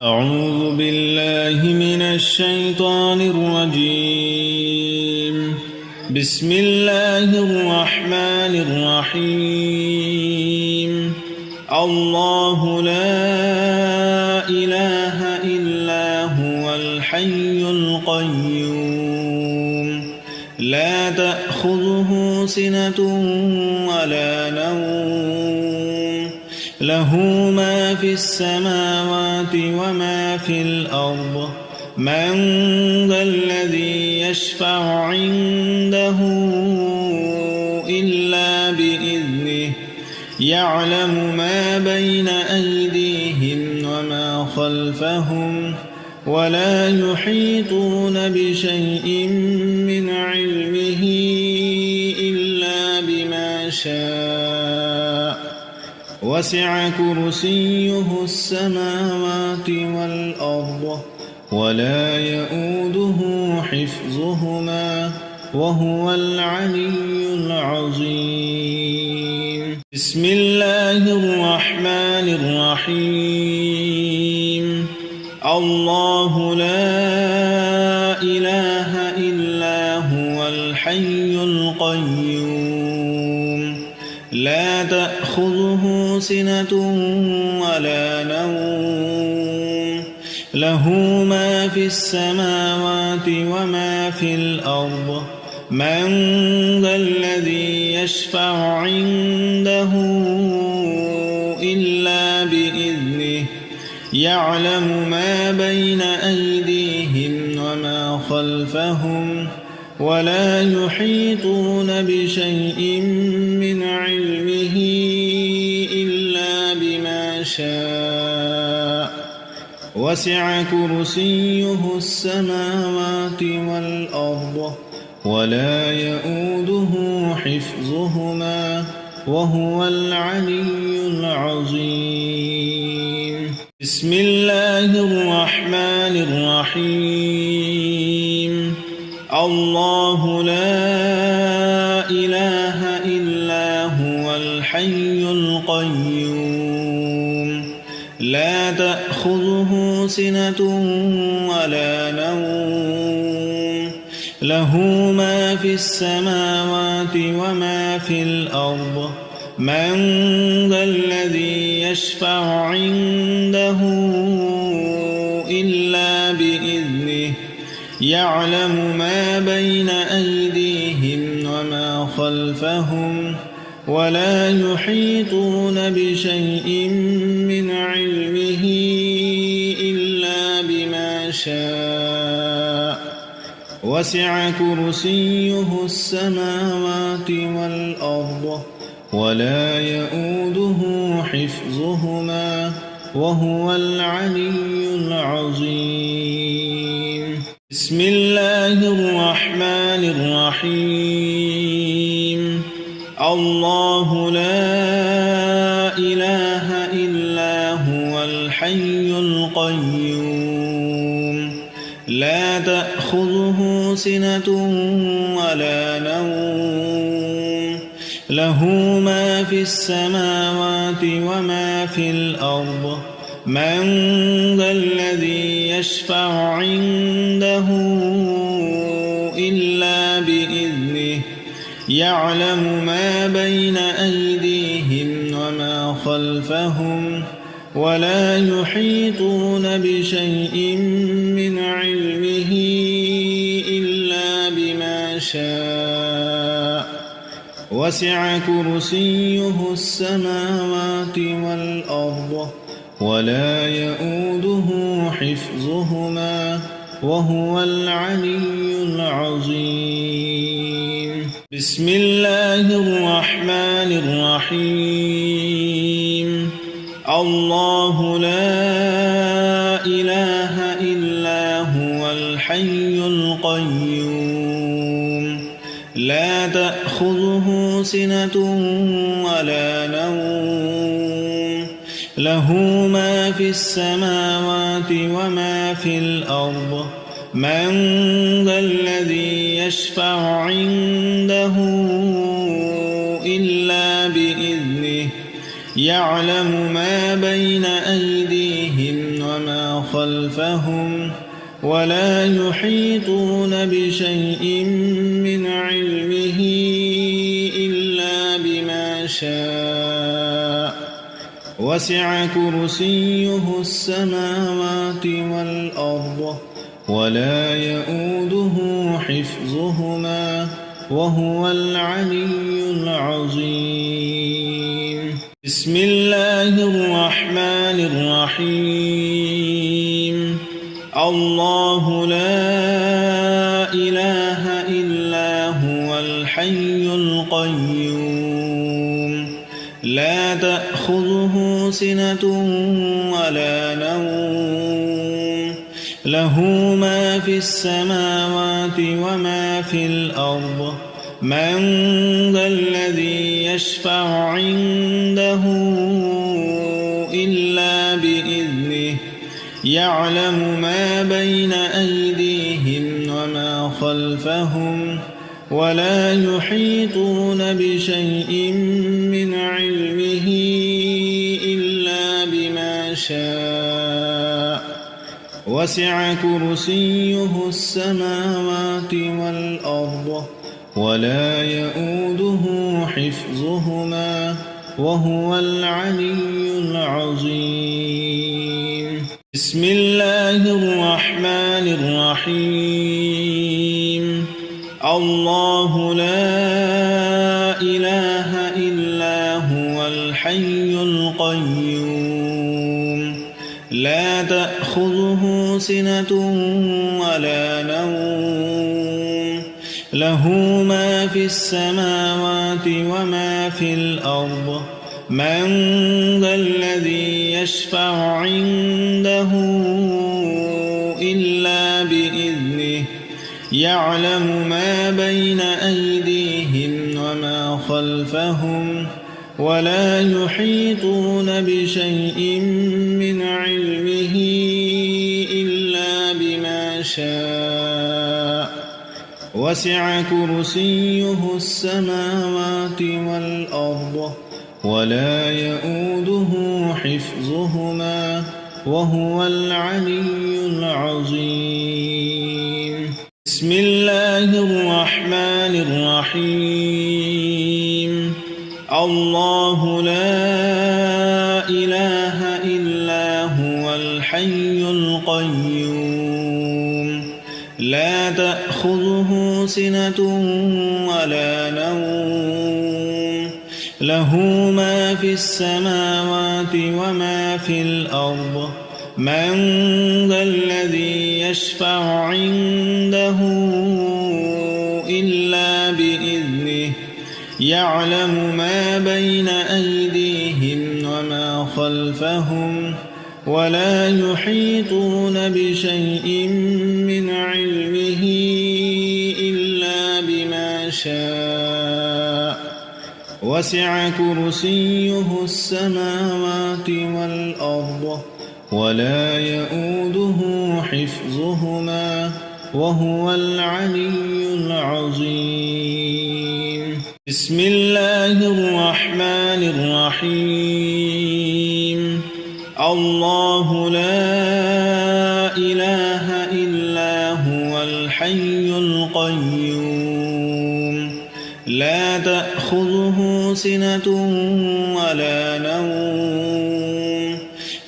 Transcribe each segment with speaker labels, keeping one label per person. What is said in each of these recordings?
Speaker 1: أعوذ بالله من الشيطان الرجيم. بسم الله الرحمن الرحيم. الله لا إله إلا هو الحي القيوم لا تأخذه سنة ولا نوم له ما في السماوات وما في الأرض من ذا الذي يشفع عنده إلا بإذنه يعلم ما بين أيديهم وما خلفهم ولا يحيطون بشيء من علمه إلا بما شاء وسع كرسيه السماوات والأرض ولا يؤوده حفظهما وهو العلي العظيم. بسم الله الرحمن الرحيم. الله لا إله إلا هو الحي القيوم لا تأخذه سنة ولا نوم له ما في السماوات وما في الأرض من ذا الذي يشفع عنده إلا بإذنه يعلم ما بين أيديهم وما خلفهم ولا يحيطون بشيء من علمه إلا بما شاء وسع كرسيه السماوات والأرض ولا يؤوده حفظهما وهو العلي العظيم. بسم الله الرحمن الرحيم. الله لا إله إلا هو الحي القيوم لا تأخذه سنة ولا نوم له ما في السماوات وما في الأرض من ذا الذي يشفع عنده إلا بإذنه يعلم ما بين أيديهم وما خلفهم ولا يحيطون بشيء من علمه إلا بما شاء وسع كرسيه السماوات والأرض ولا يؤوده حفظهما وهو العلي العظيم. بسم الله الرحمن الرحيم. الله لا إله إلا هو الحي القيوم لا تأخذه سنة ولا نوم له ما في السماوات وما في الأرض من ذا الذي يشفع عنده إلا بإذنه يعلم ما بين أيديهم وما خلفهم ولا يحيطون بشيء من علمه إلا بما شاء وسع كرسيه السماوات والأرض ولا يؤوده حفظهما وهو العلي العظيم. بسم الله الرحمن الرحيم. الله لا إله إلا هو الحي القيوم لا تأخذه سنة ولا نوم له ما في السماوات وما في الأرض من ذا الذي يشفع عنده إلا بإذنه يعلم ما بين أيديهم وما خلفهم ولا يحيطون بشيء من علمه إلا بما شاء وسع كرسيه السماوات والأرض ولا يؤوده حفظهما وهو العلي العظيم. بسم الله الرحمن الرحيم. الله لا إله إلا هو الحي القيوم لا تأخذه سنة ولا نوم له ما في السماوات وما في الأرض من ذا الذي يشفع عنده إلا بإذنه يعلم ما بين أيديهم وما خلفهم ولا يحيطون بشيء من علمه إلا بما شاء وسع كرسيه السماوات والأرض ولا يؤوده حفظهما وهو العلي العظيم. بسم الله الرحمن الرحيم. الله لا إله إلا هو الحي القيوم لا تأخذه سنة ولا نوم له ما في السماوات وما في الأرض من ذا الذي يشفع عنده إلا بإذنه يعلم ما بين أيديهم وما خلفهم ولا يحيطون بشيء من علمه إلا بما شاء وسع كرسيه السماوات والأرض ولا يؤوده حفظهما وهو العلي العظيم. بسم الله الرحمن الرحيم. الله لا إله إلا هو الحي القيوم لا تأخذه سنة ولا نوم له ما في السماوات وما في الأرض من ذا الذي يشفع عنده إلا بإذنه يعلم ما بين أيديهم وما خلفهم ولا يحيطون بشيء من علمه إلا بما شاء وسع كرسيه السماوات والأرض ولا يؤوده حفظهما وهو العلي العظيم. بسم الله الرحمن الرحيم. الله لا إله إلا هو الحي القيوم لا تأخذه سنة ولا نوم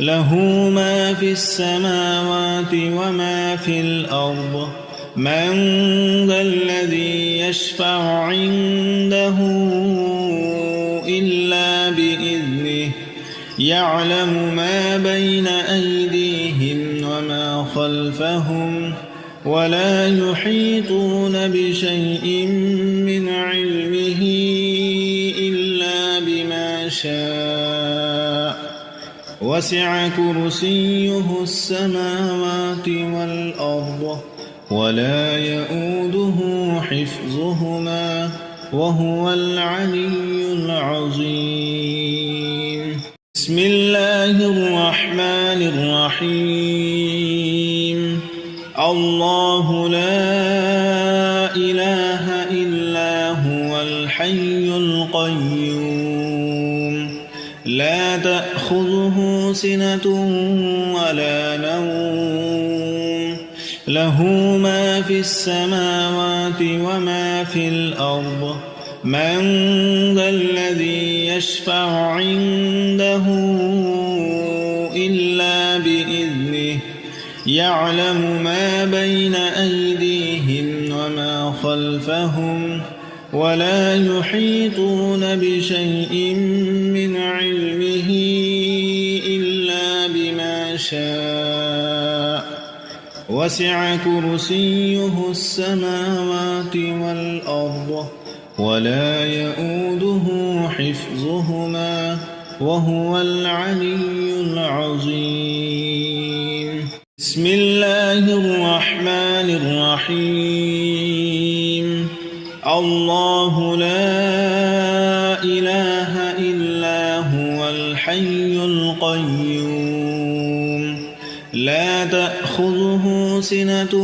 Speaker 1: له ما في السماوات وما في الأرض من ذا الذي يشفع عنده إلا بإذنه يعلم ما بين أيديهم وما خلفهم ولا يحيطون بشيء من علمه إلا بما شاء وسع كرسيه السماوات والأرض ولا يؤوده حفظهما وهو العلي العظيم. بسم الله الرحمن الرحيم. الله لا إله إلا هو الحي القيوم لا تأخذه سنة ولا نوم له ما في السماوات وما في الأرض من ذا الذي يشفع عنده إلا بإذنه يعلم ما بين أيديهم وما خلفهم ولا يحيطون بشيء من علمه إلا بما شاء وسع كرسيه السماوات والأرض ولا يؤوده حفظهما وهو العلي العظيم. بسم الله الرحمن الرحيم. الله لا إله إلا هو الحي القيوم لا تأخذه سنة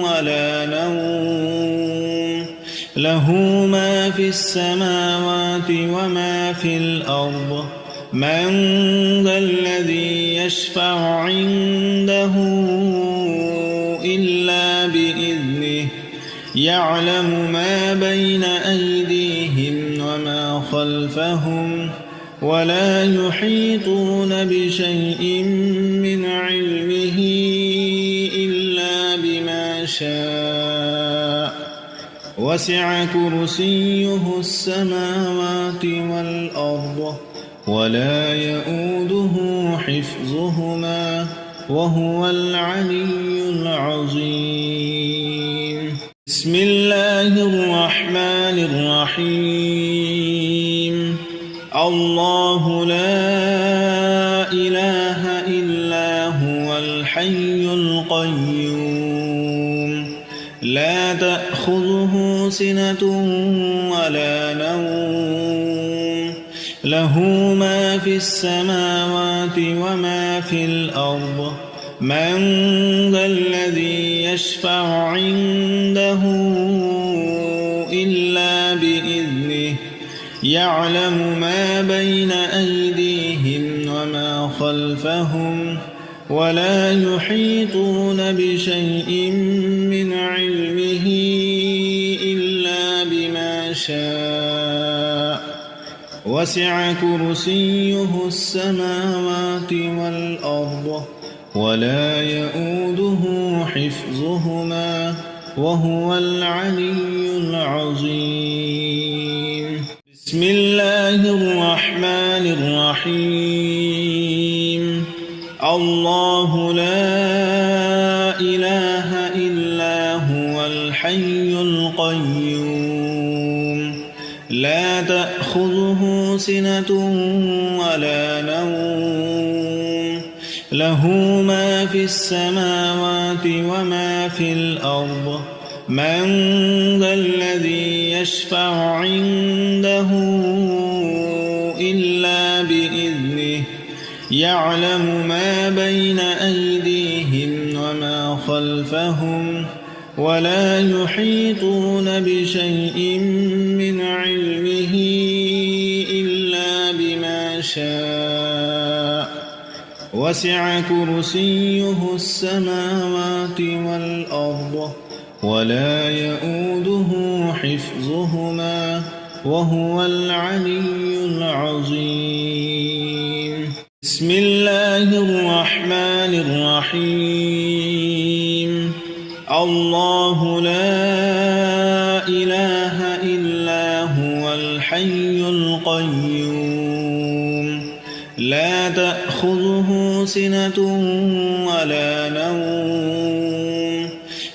Speaker 1: ولا نوم له ما في السماوات وما في الأرض من ذا الذي يشفع عنده إلا بإذنه يعلم ما بين أيديهم وما خلفهم ولا يحيطون بشيء من علمه إلا بما شاء وسع كرسيه السماوات والأرض ولا يؤوده حفظهما وهو العلي العظيم. بسم الله الرحمن الرحيم. الله لا إله إلا هو الحي القيوم لا تأخذه سنة ولا نوم له ما في السماوات وما في الأرض من ذا الذي يشفع عنده إلا بإذنه يعلم ما بين أيديهم وما خلفهم ولا يحيطون بشيء من علمه إلا بما شاء وسع كرسيه السماوات والأرض ولا يؤوده حفظهما وهو العلي العظيم. بسم الله الرحمن الرحيم. الله لا إله إلا هو الحي القيوم لا تأخذه سنة ولا نوم له ما في السماوات وما في الأرض من ذا الذي يشفع عنده إلا بإذنه يعلم ما بين أيديهم وما خلفهم ولا يحيطون بشيء من علمه إلا بما شاء وسع كرسيه السماوات والأرض ولا يؤوده حفظهما وهو العلي العظيم. بسم الله الرحمن الرحيم. الله لا إله إلا هو الحي القيوم لا تأخذه سنة ولا نوم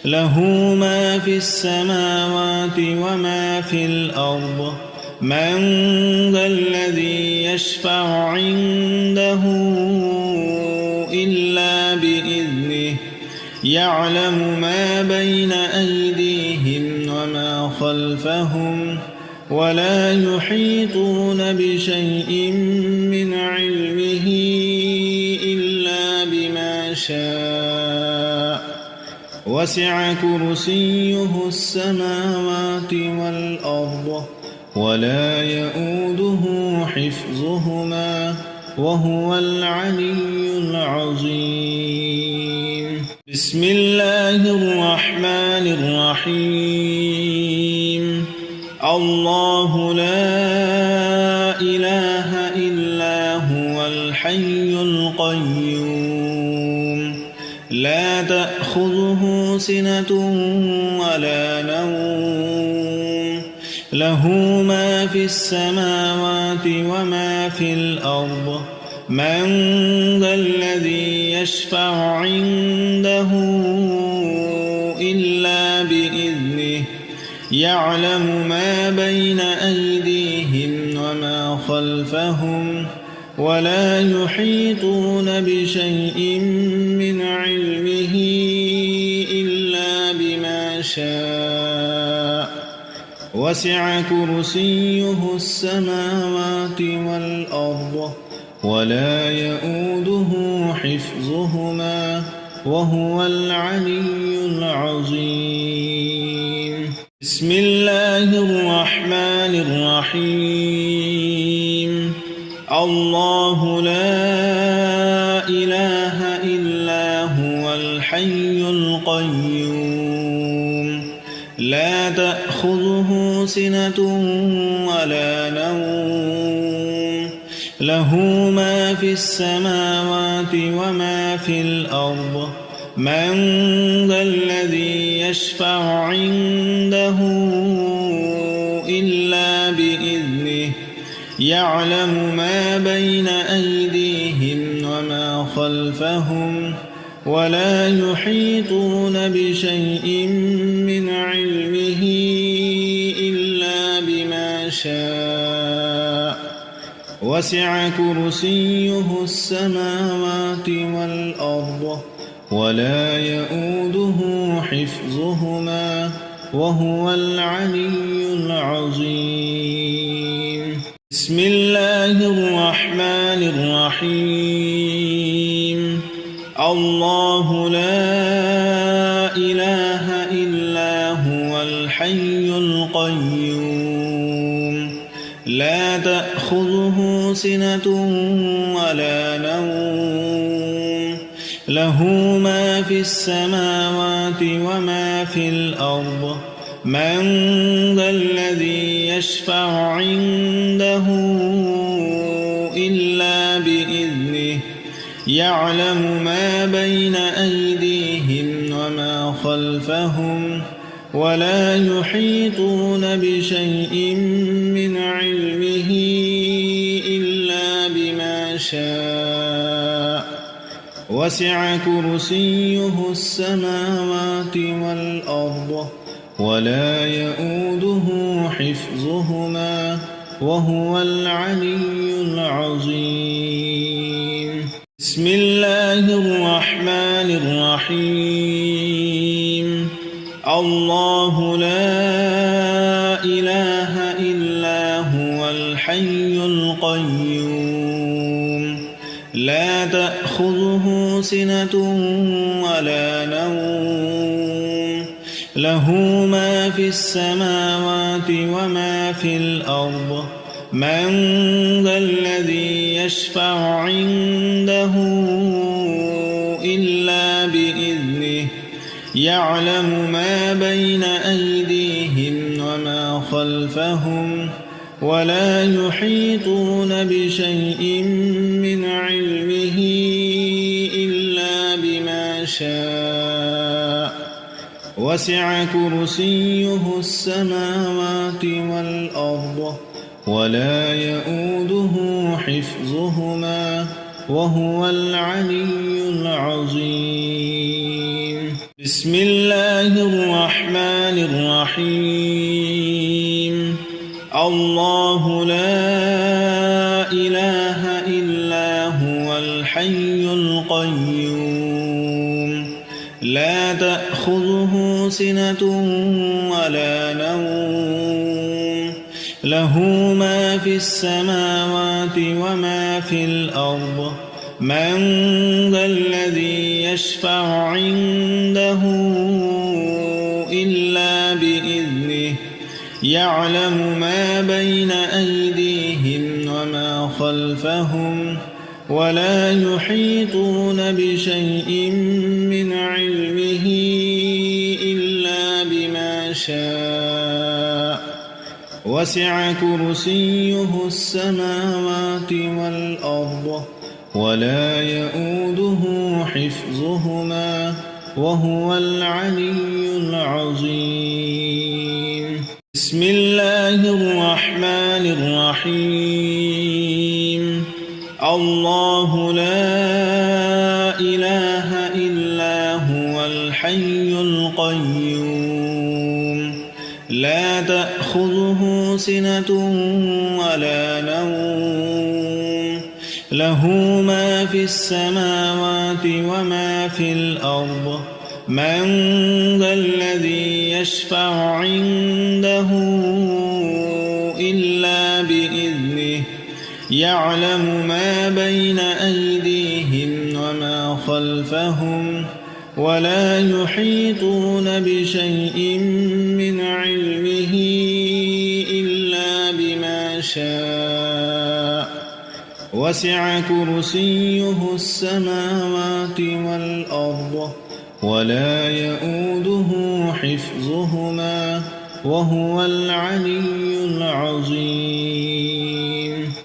Speaker 1: له ما في السماوات وما في الأرض من ذا الذي يشفع عنده إلا بإذنه يعلم ما بين أيديهم وما خلفهم ولا يحيطون بشيء من علمه إلا بما شاء وسع كرسيه السماوات والأرض ولا يؤوده حفظهما وهو العلي العظيم. بسم الله الرحمن الرحيم الله لا إله إلا هو الحي القيوم لا تأخذه سنة ولا نوم له ما في السماوات وما في الأرض من ذا الذي يشفع عنده إلا بإذنه يعلم ما بين أيديهم وما خلفهم ولا يحيطون بشيء من علمه إلا بما شاء وسع كرسيه السماوات والأرض ولا يؤوده حفظهما وهو العلي العظيم بسم الله الرحمن الرحيم الله لا إله إلا هو الحي القيوم لا تأخذه سنة ولا نوم له ما في السماوات وما في الأرض من ذا الذي يشفع عنده إلا بإذنه يعلم ما بين أيديهم وما خلفهم ولا يحيطون بشيء من علمه إلا بما شاء وسع كرسيه السماوات والأرض ولا يؤوده حفظهما وهو العلي العظيم بسم الله الرحمن الرحيم الله لا إله إلا هو الحي القيوم لا تأخذه سنة ولا نوم له ما في السماوات وما في الأرض من ذا الذي يشفع عنده إلا بإذنه يعلم ما بين أيديهم وما خلفهم ولا يحيطون بشيء من علمه إلا بما شاء وسع كرسيه السماوات والأرض ولا يؤوده حفظهما وهو العلي العظيم بسم الله الرحمن الرحيم الله لا إله إلا هو الحي القيوم لا تأخذه سنة ولا نوم له ما في السماوات وما في الأرض من ذا الذي يشفع عنده إلا بإذنه يعلم ما بين أيديهم وما خلفهم ولا يحيطون بشيء من علمه إلا بما شاء وسع كرسيه السماوات والأرض ولا يؤوده حفظهما وهو العلي العظيم بسم الله الرحمن الرحيم الله لا إله إلا هو الحي القيوم لا تأخذه سنة ولا نوم له ما في السماوات وما في الأرض من ذا الذي يشفع عنده إلا بإذنه يعلم ما بين أيديهم وما خلفهم ولا يحيطون بشيء من علمه وسع كرسيه السماوات والأرض ولا يؤوده حفظهما وهو العلي العظيم بسم الله الرحمن الرحيم الله لا إله إلا هو الحي القيوم لا تأخذه سنة ولا نوم له ما في السماوات وما في الأرض من ذا الذي يشفع عنده إلا بإذنه يعلم ما بين أيديهم وما خلفهم ولا يحيطون بشيء من علمه إلا بما شاء وسع كرسيه السماوات والأرض ولا يؤوده حفظهما وهو العلي العظيم